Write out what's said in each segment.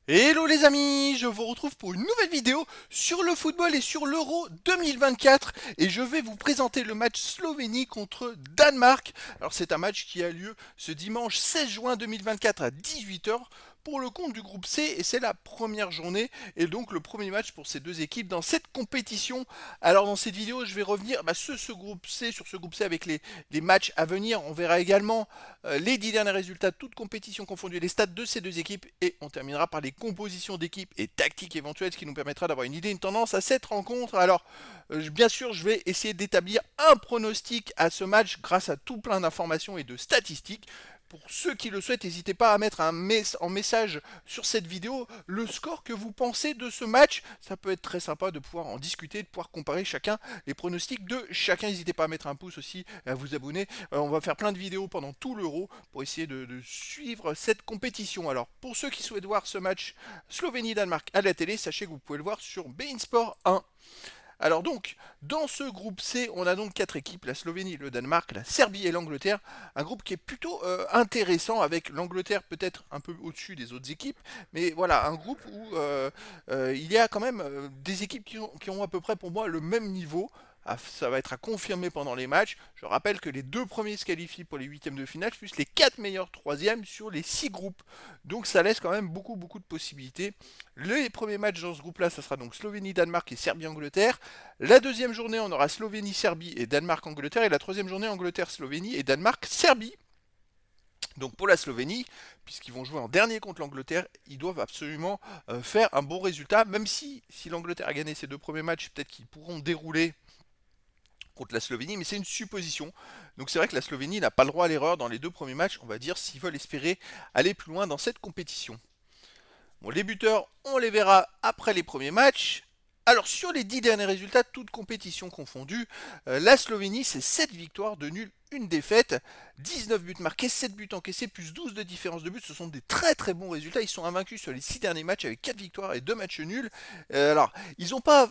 Hello les amis, je vous retrouve pour une nouvelle vidéo sur le football et sur l'Euro 2024 et je vais vous présenter le match Slovénie contre Danemark. Alors c'est un match qui a lieu ce dimanche 16 juin 2024 à 18 h pour le compte du groupe C et c'est la première journée et donc le premier match pour ces deux équipes dans cette compétition. Alors dans cette vidéo je vais revenir sur ce groupe C avec les matchs à venir. On verra également les 10 derniers résultats, toutes compétitions confondues, les stats de ces deux équipes et on terminera par les compositions d'équipes et tactiques éventuelles, ce qui nous permettra d'avoir une idée, une tendance à cette rencontre. Alors, bien sûr, je vais essayer d'établir un pronostic à ce match grâce à tout plein d'informations et de statistiques. Pour ceux qui le souhaitent, n'hésitez pas à mettre en message sur cette vidéo le score que vous pensez de ce match. Ça peut être très sympa de pouvoir en discuter, de pouvoir comparer chacun les pronostics de chacun. N'hésitez pas à mettre un pouce aussi, à vous abonner. On va faire plein de vidéos pendant tout l'Euro pour essayer de suivre cette compétition. Alors, pour ceux qui souhaitent voir ce match Slovénie-Danemark à la télé, sachez que vous pouvez le voir sur beIN Sport 1. Alors donc, dans ce groupe C, on a donc quatre équipes, la Slovénie, le Danemark, la Serbie et l'Angleterre. Un groupe qui est plutôt intéressant, avec l'Angleterre peut-être un peu au-dessus des autres équipes. Mais voilà, un groupe où il y a quand même des équipes qui ont à peu près pour moi le même niveau. Ah, ça va être à confirmer pendant les matchs. Je rappelle que les deux premiers se qualifient pour les huitièmes de finale, plus les quatre meilleurs troisièmes sur les six groupes. Donc ça laisse quand même beaucoup de possibilités. Les premiers matchs dans ce groupe-là, ça sera donc Slovénie-Danemark et Serbie-Angleterre. La deuxième journée, on aura Slovénie-Serbie et Danemark-Angleterre. Et la troisième journée, Angleterre-Slovénie et Danemark-Serbie. Donc pour la Slovénie, puisqu'ils vont jouer en dernier contre l'Angleterre, ils doivent absolument faire un bon résultat, même si l'Angleterre a gagné ses deux premiers matchs, peut-être qu'ils pourront dérouler contre la Slovénie, mais c'est une supposition. Donc c'est vrai que la Slovénie n'a pas le droit à l'erreur dans les deux premiers matchs, on va dire, s'ils veulent espérer aller plus loin dans cette compétition. Bon, les buteurs, on les verra après les premiers matchs. Alors sur les 10 derniers résultats, toutes compétitions confondues, la Slovénie c'est 7 victoires, de nul, une défaite, 19 buts marqués, 7 buts encaissés, plus 12 de différence de but, ce sont des très bons résultats, ils sont invaincus sur les 6 derniers matchs avec 4 victoires et 2 matchs nuls. Alors, ils ont pas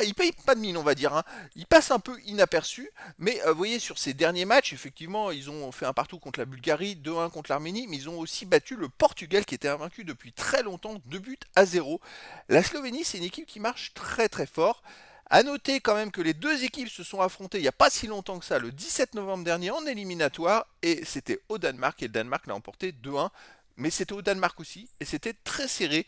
ils payent pas de mine, on va dire, hein. Ils passent un peu inaperçus, mais vous voyez, sur ces derniers matchs, effectivement, ils ont fait un partout contre la Bulgarie, 2-1 contre l'Arménie, mais ils ont aussi battu le Portugal qui était invaincu depuis très longtemps, 2 buts à 0. La Slovénie, c'est une équipe qui marche très fort. À noter quand même que les deux équipes se sont affrontées il n'y a pas si longtemps que ça, le 17 novembre dernier en éliminatoire, et c'était au Danemark, et le Danemark l'a emporté 2-1, mais c'était au Danemark aussi, et c'était très serré.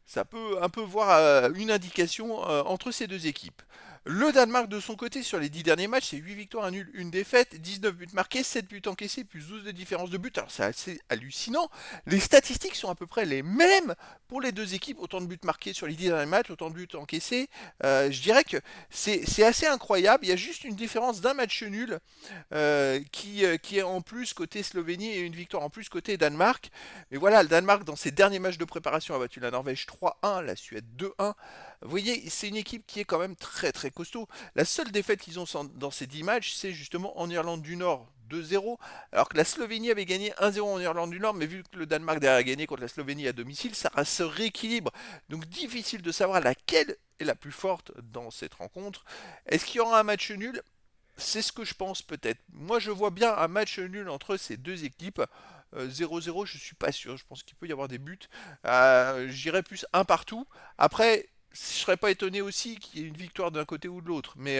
Ça peut un peu voir une indication entre ces deux équipes. Le Danemark de son côté sur les 10 derniers matchs, c'est 8 victoires, un nul, une défaite, 19 buts marqués, 7 buts encaissés, plus 12 de différence de but. Alors c'est assez hallucinant. Les statistiques sont à peu près les mêmes pour les deux équipes. Autant de buts marqués sur les 10 derniers matchs, autant de buts encaissés. Je dirais que c'est assez incroyable. Il y a juste une différence d'un match nul qui est en plus côté Slovénie et une victoire en plus côté Danemark. Mais voilà, le Danemark dans ses derniers matchs de préparation a battu la Norvège 3-1, la Suède 2-1. Vous voyez, c'est une équipe qui est quand même très costaud. La seule défaite qu'ils ont dans ces 10 matchs, c'est justement en Irlande du Nord 2-0, alors que la Slovénie avait gagné 1-0 en Irlande du Nord, mais vu que le Danemark derrière a gagné contre la Slovénie à domicile, ça se rééquilibre. Donc difficile de savoir laquelle est la plus forte dans cette rencontre. Est-ce qu'il y aura un match nul? C'est ce que je pense peut-être. Moi, je vois bien un match nul entre ces deux équipes. 0-0, je suis pas sûr. Je pense qu'il peut y avoir des buts. J'irais plus un partout. Après, je serais pas étonné aussi qu'il y ait une victoire d'un côté ou de l'autre. Mais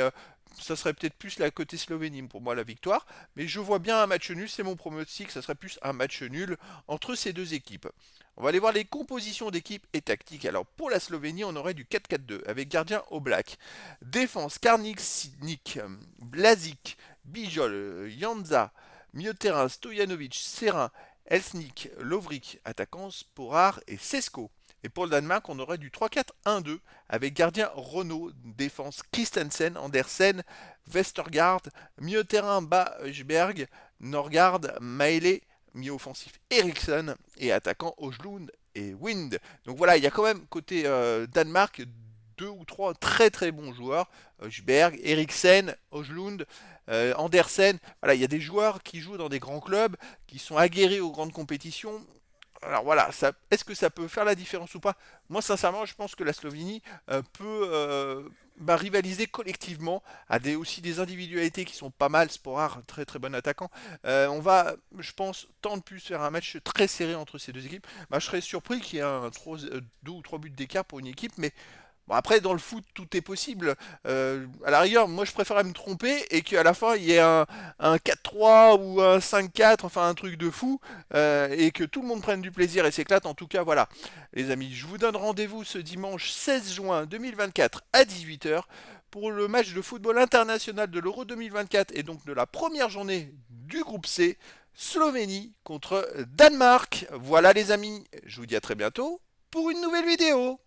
ça serait peut-être plus la côté Slovénie pour moi la victoire. Mais je vois bien un match nul. C'est mon pronostic. Ça serait plus un match nul entre ces deux équipes. On va aller voir les compositions d'équipe et tactiques. Alors pour la Slovénie, on aurait du 4-4-2 avec gardien Oblak. Défense Karnik, Blazik, Bijol, Janza, milieu de terrain Stojanovic, Serin, Elsnik, Lovrik, attaquant Sporar et Sesko. Et pour le Danemark, on aurait du 3-4-1-2 avec gardien Renault, défense Christensen, Andersen, Vestergaard, milieu de terrain Bajberg, Norgard, Maele, milieu offensif Eriksson et attaquant Ojlund et Wind. Donc voilà, il y a quand même côté Danemark deux ou trois très bons joueurs. Jberg, Eriksen, Ojlund, Andersen. Voilà, il y a des joueurs qui jouent dans des grands clubs, qui sont aguerris aux grandes compétitions. Alors voilà, est-ce que ça peut faire la différence ou pas? Moi sincèrement, je pense que la Slovénie peut rivaliser collectivement, à aussi des individualités qui sont pas mal. Sporar, très très bon attaquant. On va, je pense, tant de plus faire un match très serré entre ces deux équipes. Je serais surpris qu'il y ait deux ou trois buts d'écart pour une équipe, mais bon, après, dans le foot, tout est possible. À la rigueur, moi, je préférerais me tromper et qu'à la fin, il y ait un 4-3 ou un 5-4, enfin un truc de fou, et que tout le monde prenne du plaisir et s'éclate. En tout cas, voilà. Les amis, je vous donne rendez-vous ce dimanche 16 juin 2024 à 18 h pour le match de football international de l'Euro 2024 et donc de la première journée du groupe C, Slovénie contre Danemark. Voilà les amis, je vous dis à très bientôt pour une nouvelle vidéo.